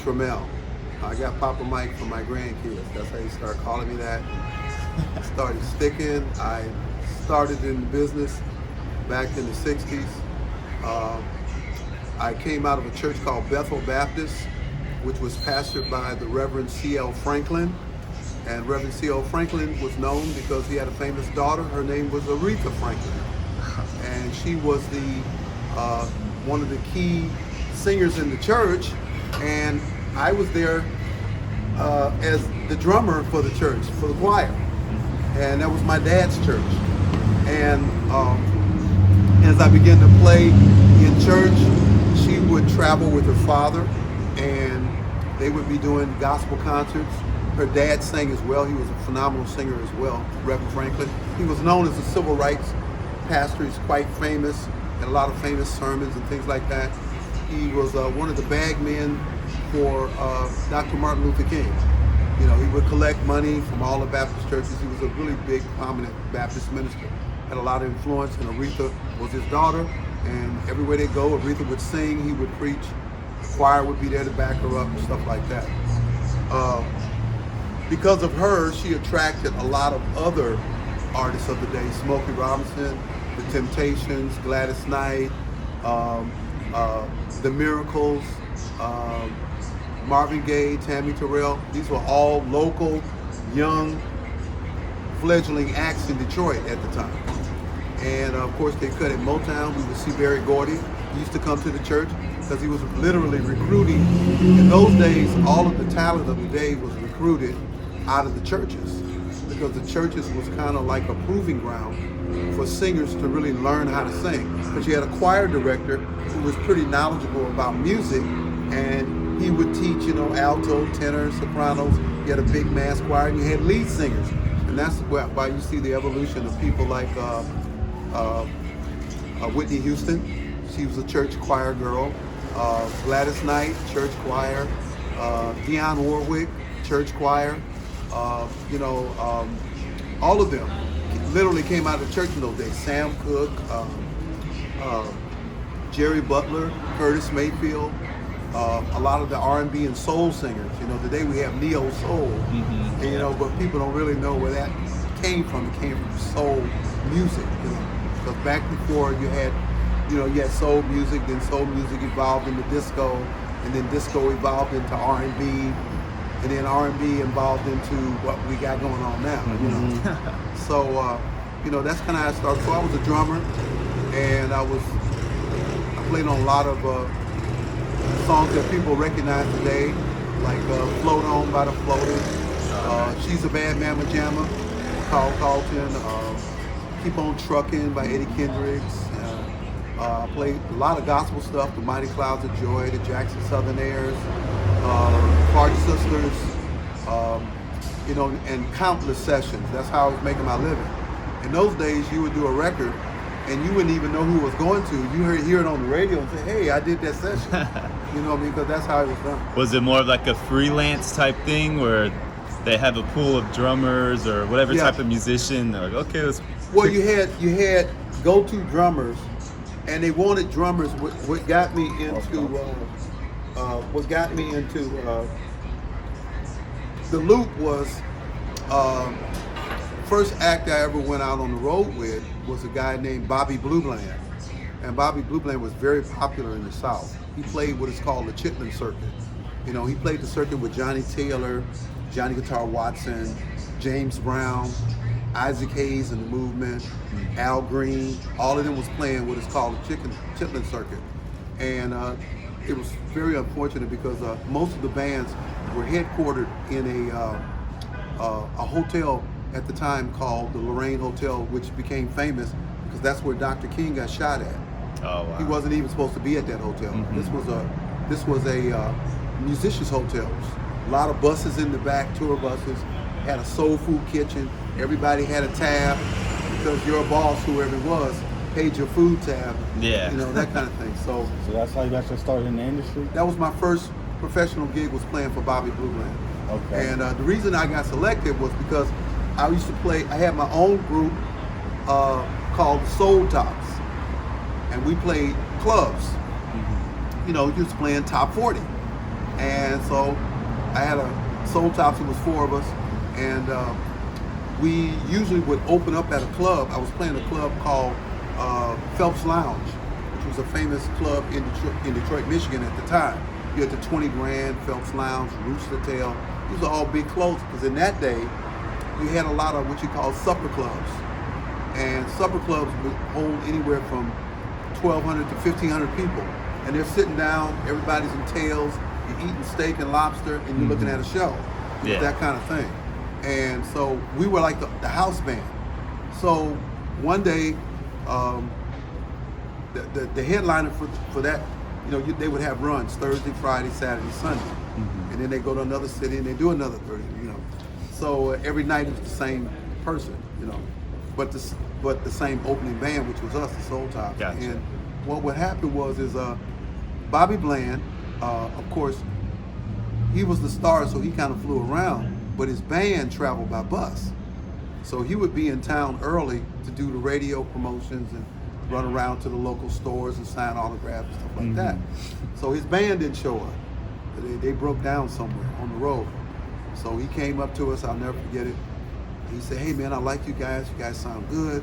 Trammell. I got Papa Mike for my grandkids. That's how you start calling me that. Started sticking. I started in the business back in the 60s. I came out of a church called Bethel Baptist, which was pastored by the Reverend C.L. Franklin. And Reverend C.L. Franklin was known because he had a famous daughter. Her name was Aretha Franklin. And she was the one of the key singers in the church. And I was there as the drummer for the church, for the choir. And that was my dad's church. And as I began to play in church, she would travel with her father, and they would be doing gospel concerts. Her dad sang as well. He was a phenomenal singer as well, Reverend Franklin. He was known as a civil rights pastor. He's quite famous, had a lot of famous sermons and things like that. He was one of the bag men for Dr. Martin Luther King. You know, he would collect money from all the Baptist churches. He was a really big, prominent Baptist minister. Had a lot of influence, and Aretha was his daughter. And everywhere they go, Aretha would sing, he would preach. The choir would be there to back her up and stuff like that. Because of her, she attracted a lot of other artists of the day. Smokey Robinson, The Temptations, Gladys Knight, The Miracles, Marvin Gaye, Tammy Terrell. These were all local, young, fledgling acts in Detroit at the time. And of course they cut at Motown. We would see Berry Gordy. He used to come to the church because he was literally recruiting. In those days, all of the talent of the day was recruited out of the churches, because the churches was kind of like a proving ground for singers to really learn how to sing. But you had a choir director who was pretty knowledgeable about music, and he would teach, you know, alto, tenor, sopranos. You had a big mass choir, and you had lead singers. And that's why you see the evolution of people like Whitney Houston. She was a church choir girl. Gladys Knight, church choir. Dionne Warwick, church choir. All of them literally came out of church in those days. Sam Cooke, Jerry Butler, Curtis Mayfield, a lot of the R&B and soul singers. You know, today we have neo soul, and, you know, but people don't really know where that came from. It came from soul music, you know, because back before you had soul music, then soul music evolved into disco, and then disco evolved into R&B, and then R&B evolved into what we got going on now, you know. So, that's kind of how I started. So I was a drummer, and I played on a lot of songs that people recognize today, like Float On by the Floaters, She's a Bad Mama Jamma, Carl Carlton, Keep On Truckin' by Eddie Kendricks. I played a lot of gospel stuff, the Mighty Clouds of Joy, the Jackson Southernaires, Clark Sisters, and countless sessions. That's how I was making my living. In those days, you would do a record, and you wouldn't even know who it was going to. You hear it on the radio and say, hey, I did that session. You know what I mean? Because that's how it was done. Was it more of like a freelance type thing where they have a pool of drummers or whatever type of musician? They're like, okay, let's... Well, you had go-to drummers, and they wanted drummers. What got me into the loop was first act I ever went out on the road with was a guy named Bobby Blue Bland. And Bobby Blue Bland was very popular in the South. He played what is called the Chitlin Circuit. You know, he played the circuit with Johnny Taylor, Johnny Guitar Watson, James Brown, Isaac Hayes and the Movement, Al Green. All of them was playing what is called the Chitlin Circuit. And it was very unfortunate because most of the bands were headquartered in a hotel at the time called the Lorraine Hotel, which became famous because that's where Dr. King got shot at. Oh, wow. He wasn't even supposed to be at that hotel. This was a musicians' hotel. A lot of buses in the back, tour buses, had a soul food kitchen. Everybody had a tab because your boss, whoever it was, paid your food tab. Yeah. You know, that kind of thing. So that's how you got started in the industry? That was my first professional gig, was playing for Bobby Blue Bland. Okay. And the reason I got selected was because I used to play, I had my own group called Soul Tops. And we played clubs. You know, just playing top 40. And so I had a Soul Tops, it was 4 of us, and we usually would open up at a club. I was playing a club called Phelps Lounge, which was a famous club in Detroit, Michigan at the time. You had the 20 Grand, Phelps Lounge, Rooster Tail. These are all big clubs because in that day, you had a lot of what you call supper clubs. And supper clubs would hold anywhere from 1,200 to 1,500 people. And they're sitting down, everybody's in tails, you're eating steak and lobster, and you're looking at a show. Yeah. That kind of thing. And so we were like the house band. So one day, the headliner for that, they would have runs Thursday, Friday, Saturday, Sunday. And then they go to another city and they do another 30, So every night it was the same person, but the same opening band, which was us, the Soul Tops. Gotcha. And what would happen was Bobby Bland, of course, he was the star, so he kind of flew around, but his band traveled by bus. So he would be in town early to do the radio promotions and run around to the local stores and sign autographs and stuff like that. So his band didn't show up. They broke down somewhere on the road. So he came up to us, I'll never forget it. He said, "Hey man, I like you guys sound good."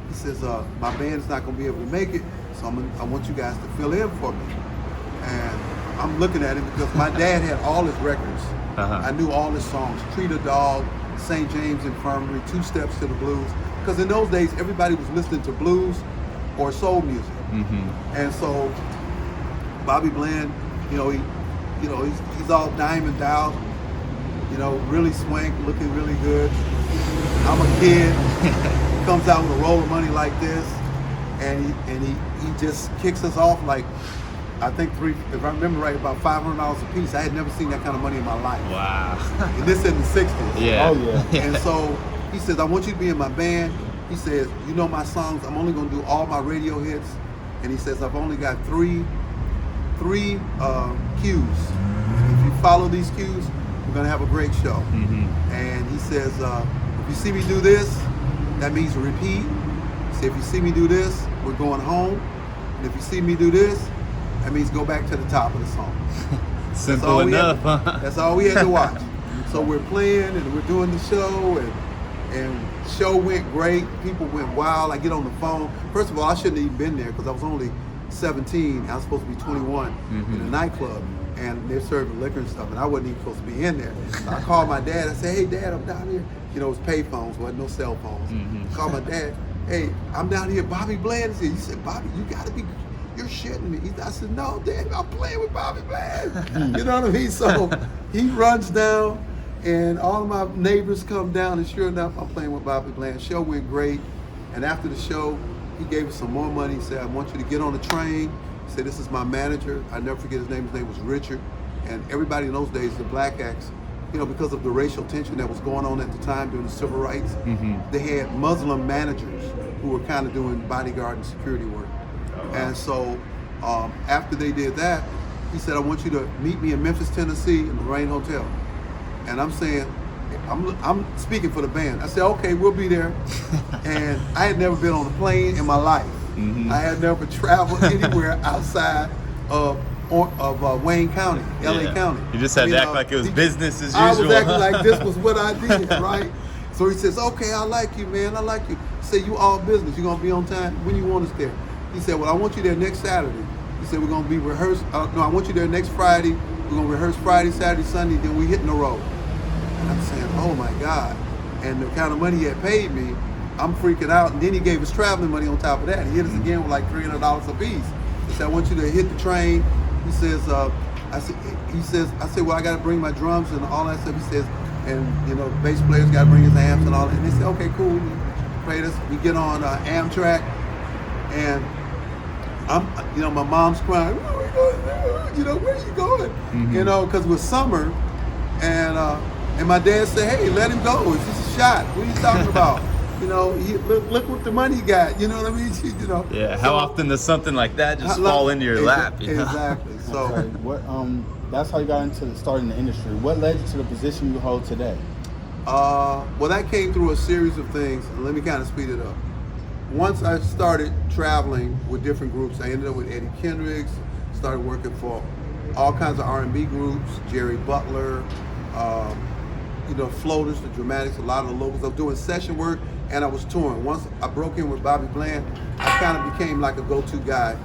He says, "My band's not gonna be able to make it, so I want you guys to fill in for me." And I'm looking at him because my dad had all his records. I knew all his songs, Treat a Dog, St. James Infirmary, Two Steps to the Blues. Because in those days, everybody was listening to blues or soul music. And so Bobby Bland, he's all diamond out, really swank, looking really good. I'm a kid, comes out with a roll of money like this, and he just kicks us off like, I think if I remember right, about $500 a piece. I had never seen that kind of money in my life. Wow. And this in the 60s. Yeah. Oh yeah. And so he says, "I want you to be in my band." He says, "You know my songs, I'm only gonna do all my radio hits." And he says, "I've only got three cues. And if you follow these cues, we're gonna have a great show." And he says, "If you see me do this, that means repeat." He said, "If you see me do this, we're going home. And if you see me do this, that means go back to the top of the song." Simple enough, huh? That's all we had to watch. So we're playing and we're doing the show, and show went great. People went wild. I get on the phone. First of all, I shouldn't have even been there because I was only 17. I was supposed to be 21 in a nightclub, and they're serving liquor and stuff, and I wasn't even supposed to be in there. So I called my dad. I said, "Hey, Dad, I'm down here." It was pay phones, wasn't no cell phones. I called my dad. "Hey, I'm down here. Bobby Bland is here." He said, "Bobby, you gotta be. You're shitting me." I said, "No, Dad, I'm playing with Bobby Bland." You know what I mean? So he runs down, and all of my neighbors come down, and sure enough, I'm playing with Bobby Bland. Show went great, and after the show, he gave us some more money. He said, "I want you to get on the train." He said, "This is my manager." I never forget his name. His name was Richard, and everybody in those days, the black acts, because of the racial tension that was going on at the time during the civil rights, they had Muslim managers who were kind of doing bodyguard and security work. And so after they did that, he said, "I want you to meet me in Memphis, Tennessee in the Rain Hotel." And I'm saying, I'm speaking for the band. I said, "Okay, we'll be there." And I had never been on a plane in my life. I had never traveled anywhere outside of Wayne County, LA County. You just had to act like it was business as usual. I was acting like this was what I did, right? So he says, "Okay, I like you, man. I like you." He said, "You all business. You're going to be on time when you want us there." He said, "Well, I want you there next Saturday." He said, "We're going to be rehearsed. No, I want you there next Friday. We're going to rehearse Friday, Saturday, Sunday, then we hitting the road." And I'm saying, "Oh my God." And the kind of money he had paid me, I'm freaking out. And then he gave us traveling money on top of that. He hit us again with like $300 a piece. He said, "I want you to hit the train." He says, I said, "Well, I got to bring my drums and all that stuff." He says, "And bass players got to bring his amps and all that." And they said, "Okay, cool." He played us. We get on Amtrak, and my mom's crying. "Where are we going? Where are you going?" Because it was summer, and my dad said, "Hey, let him go. It's just a shot. What are you talking about?" Look what the money got. You know what I mean? Yeah. How often does something like that just fall into your lap? Exactly. So, okay. What? That's how you got into starting the industry. What led you to the position you hold today? Well, that came through a series of things. Let me kind of speed it up. Once I started traveling with different groups, I ended up with Eddie Kendricks. Started working for all kinds of R&B groups, Jerry Butler, Floaters, the Dramatics, a lot of the locals. I was doing session work and I was touring. Once I broke in with Bobby Bland, I kind of became like a go-to guy.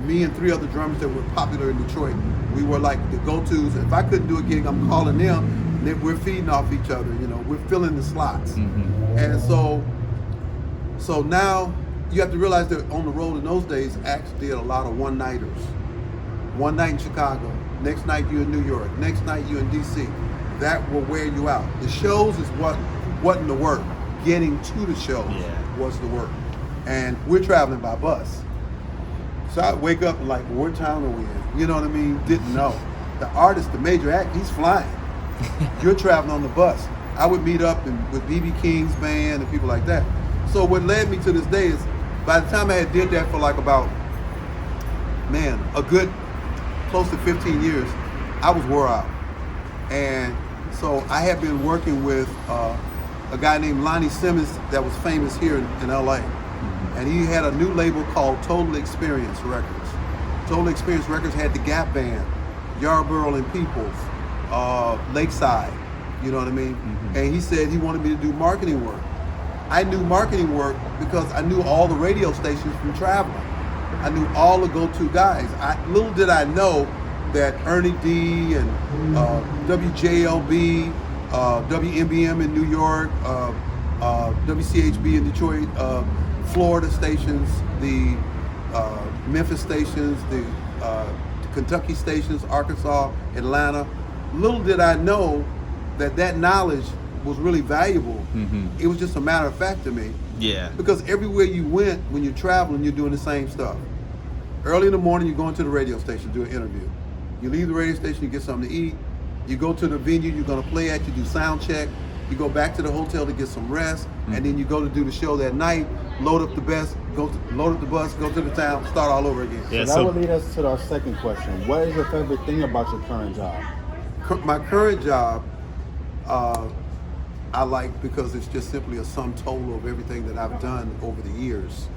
Me and 3 other drummers that were popular in Detroit, we were like the go-tos. If I couldn't do a gig, I'm calling them, and then we're feeding off each other, we're filling the slots. And so now you have to realize that on the road in those days, acts did a lot of one-nighters. One night in Chicago, next night you in New York, next night you in DC. That will wear you out. The shows is what wasn't the work. Getting to the shows was the work. And we're traveling by bus. So I'd wake up and like, what town are we in? You know what I mean? Didn't know. The artist, the major act, he's flying. You're traveling on the bus. I would meet up with B.B. King's band and people like that. So what led me to this day is, by the time I had did that for like about, a good close to 15 years, I was wore out. And so I had been working with a guy named Lonnie Simmons that was famous here in LA. And he had a new label called Total Experience Records. Total Experience Records had the Gap Band, Yarborough and Peoples, Lakeside, you know what I mean? And he said he wanted me to do marketing work. I knew marketing work because I knew all the radio stations from traveling. I knew all the go-to guys. Little did I know that Ernie D and WJLB, WMBM in New York, WCHB in Detroit, Florida stations, the Memphis stations, the Kentucky stations, Arkansas, Atlanta. Little did I know that knowledge was really valuable. It was just a matter of fact to me. Yeah. Because everywhere you went, when you're traveling, you're doing the same stuff. Early in the morning, you go into the radio station, do an interview. You leave the radio station, you get something to eat. You go to the venue you're going to play at, you do sound check. You go back to the hotel to get some rest, and then you go to do the show that night, load up the bus, go to the town, start all over again. Yeah, so that would lead us to our second question. What is your favorite thing about your current job? My current job, I like because it's just simply a sum total of everything that I've done over the years.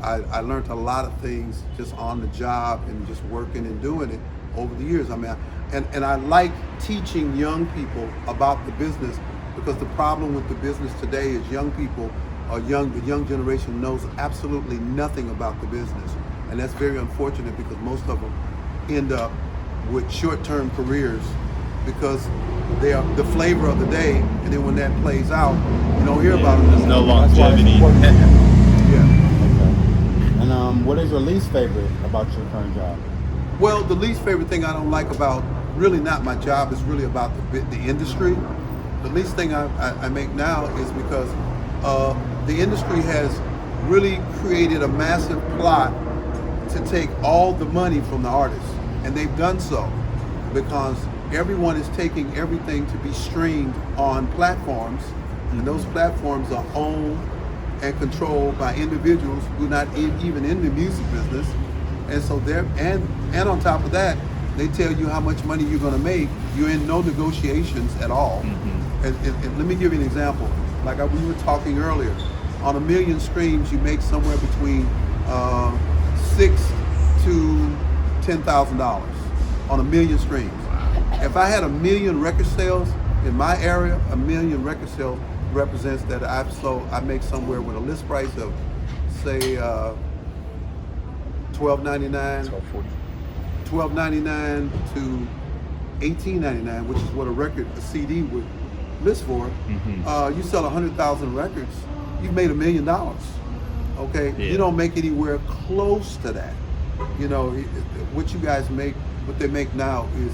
I learned a lot of things just on the job and just working and doing it over the years. I mean, and I like teaching young people about the business, because the problem with the business today is young people, the young generation knows absolutely nothing about the business. And that's very unfortunate, because most of them end up with short-term careers because they are the flavor of the day, and then when that plays out, you don't hear about them. There's no longevity. Yeah. And what is your least favorite about your current job? Well, the least favorite thing I don't like about, really not my job, is really about the industry. The least thing I make now is because the industry has really created a massive plot to take all the money from the artists. And they've done so because everyone is taking everything to be streamed on platforms, and those platforms are owned and controlled by individuals who are not even in the music business. And so and on top of that, they tell you how much money you're going to make. You're in no negotiations at all. And let me give you an example. Like we were talking earlier, on 1 million streams, you make somewhere between $6,000 to $10,000 on 1 million streams. If I had 1 million record sales in my area, 1 million record sales represents that I make somewhere with a list price of, say, $12.99 to $18.99, which is what a CD would list for. You sell 100,000 records, you've made $1 million. Okay, yeah. You don't make anywhere close to that. What you guys make, what they make now is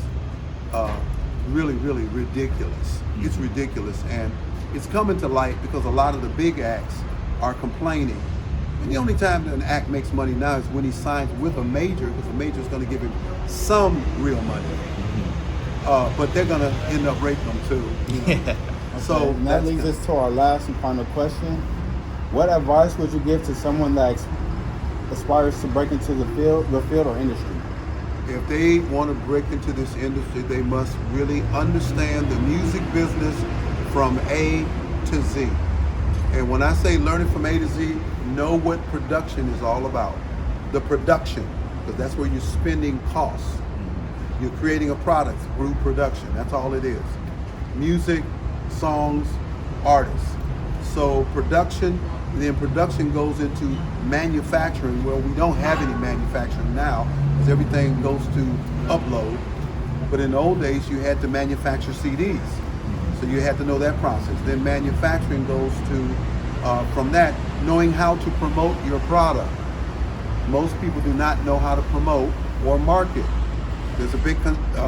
really, really ridiculous. It's ridiculous, and it's coming to light because a lot of the big acts are complaining. And the only time that an act makes money now is when he signs with a major, because the major is going to give him some real money. But they're going to end up raping them too. Okay. So and that leads us to our last and final question. What advice would you give to someone that aspires to break into the field or industry? If they want to break into this industry, they must really understand the music business from A to Z. And when I say learning from A to Z, know what production is all about. The production, because that's where you're spending costs. You're creating a product through production. That's all it is. Music, songs, artists. So production, then production goes into manufacturing, where we don't have any manufacturing now, because everything goes to upload. But in the old days, you had to manufacture CDs. So you had to know that process. Then manufacturing goes to, from that, knowing how to promote your product. Most people do not know how to promote or market. There's a big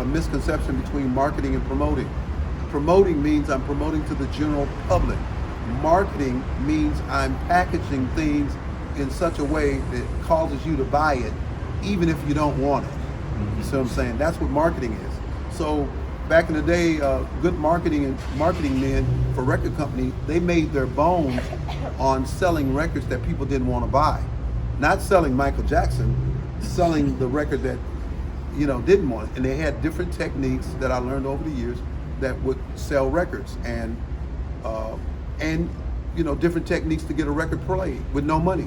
misconception between marketing and promoting. Promoting means I'm promoting to the general public. Marketing means I'm packaging things in such a way that causes you to buy it, even if you don't want it. You see what I'm saying? That's what marketing is. So back in the day, good marketing men for record company, they made their bones on selling records that people didn't want to buy. Not selling Michael Jackson, selling the record that, didn't want it. And they had different techniques that I learned over the years that would sell records, and different techniques to get a record played with no money.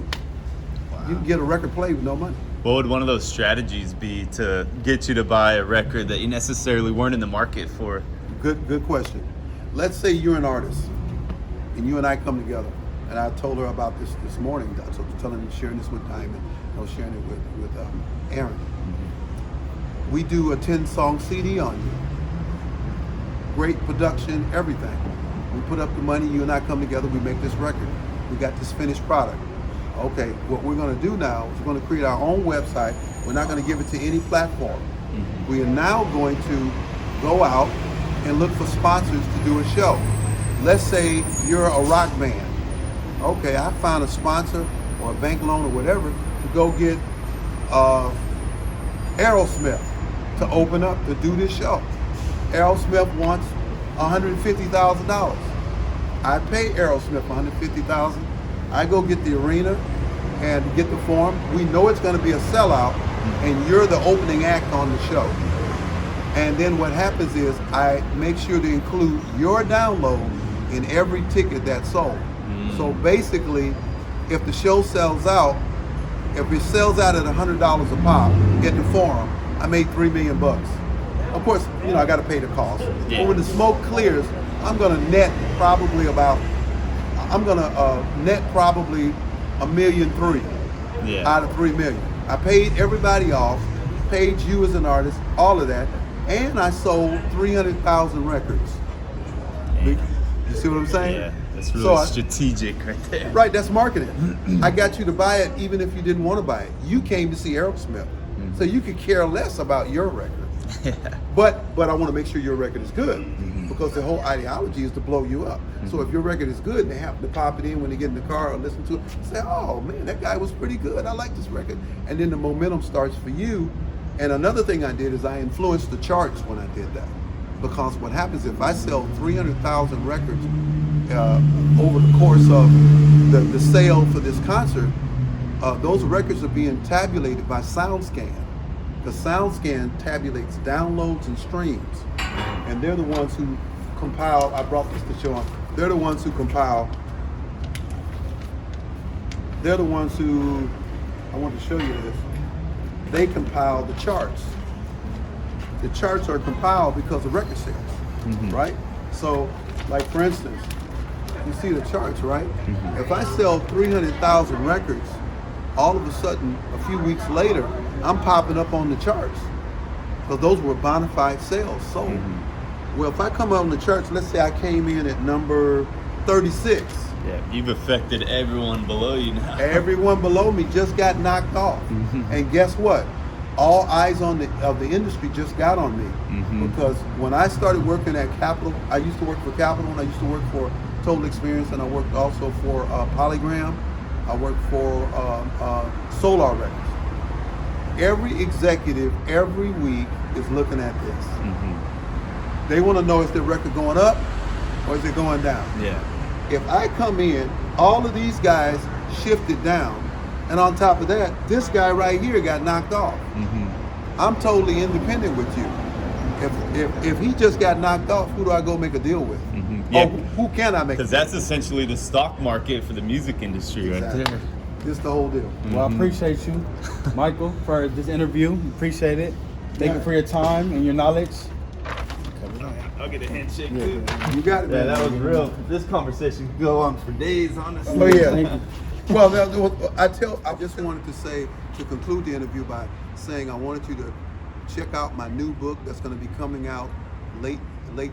Wow. You can get a record played with no money. What would one of those strategies be to get you to buy a record that you necessarily weren't in the market for? Good question. Let's say you're an artist and you and I come together, and I told her about this morning, so I was sharing this with Diamond, I was sharing it with Aaron. Mm-hmm. We do a 10-song CD on you. Great production, everything. We put up the money, you and I come together, we make this record. We got this finished product. Okay, what we're going to do now is we're going to create our own website. We're not going to give it to any platform. Mm-hmm. We are now going to go out and look for sponsors to do a show. Let's say you're a rock band. Okay, I found a sponsor or a bank loan or whatever to go get Aerosmith to open up to do this show. Aerosmith wants $150,000. I pay Aerosmith $150,000. I go get the arena and get the form. We know it's going to be a sellout, and you're the opening act on the show. And then what happens is I make sure to include your download in every ticket that's sold. So basically, if the show sells out, if it sells out at $100 a pop at the forum, I made $3 million. Of course, I got to pay the cost. Yeah. But when the smoke clears, I'm going to net probably $1.3 million out of $3 million. I paid everybody off, paid you as an artist, all of that, and I sold 300,000 records. Yeah. You see what I'm saying? Yeah, that's really strategic right there. Right, that's marketing. I got you to buy it even if you didn't want to buy it. You came to see Aerosmith, so you could care less about your record. Yeah. But I want to make sure your record is good, because the whole ideology is to blow you up. So if your record is good and they happen to pop it in when they get in the car or listen to it, say, oh man, that guy was pretty good. I like this record. And then the momentum starts for you. And another thing I did is I influenced the charts when I did that. Because what happens if I sell 300,000 records over the course of the sale for this concert, those records are being tabulated by SoundScan. Because SoundScan tabulates downloads and streams. And they're the ones who compile, I brought this to show on, they're the ones who compile, I want to show you this, they compile the charts. The charts are compiled because of record sales, right? So, like for instance, you see the charts, right? If I sell 300,000 records, all of a sudden, a few weeks later, I'm popping up on the charts, because those were bona fide sales sold. Well, if I come on the charts, let's say I came in at number 36. Yeah, you've affected everyone below you now. Everyone below me just got knocked off. And guess what? All eyes of the industry just got on me. Because when I started working at Capitol, I used to work for Capitol, and I used to work for Total Experience, and I worked also for Polygram. I worked for Solar Records. Every executive every week is looking at this. They want to know, is the record going up or is it going down? Yeah. If I come in, all of these guys shifted down, and on top of that, this guy right here got knocked off. I'm totally independent with you. If he just got knocked off, who do I go make a deal with? Yeah. Or who can I make? Because that's essentially the stock market for the music industry right there. This the whole deal. Well, I appreciate you, Michael, for this interview. Appreciate it. Thank you for your time and your knowledge. I'll get a handshake Yeah, too. yeah. You got it, Yeah, man. that was real. This conversation could go on for days, honestly. Oh yeah. Thank you. Well, I just wanted to say, to conclude the interview by saying I wanted you to check out my new book that's going to be coming out late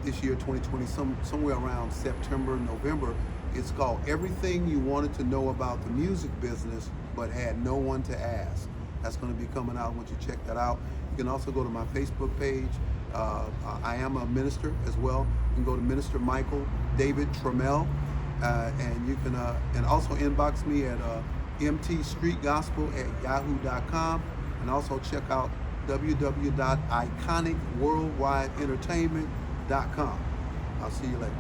this year, 2020, somewhere around September, November. It's called Everything You Wanted to Know About the Music Business But Had No One to Ask. That's going to be coming out. I want you to check that out. You can also go to my Facebook page. I am a minister as well. You can go to Minister Michael David Trammell. And you can and also inbox me at mtstreetgospel@yahoo.com, and also check out www.iconicworldwideentertainment.com. I'll see you later.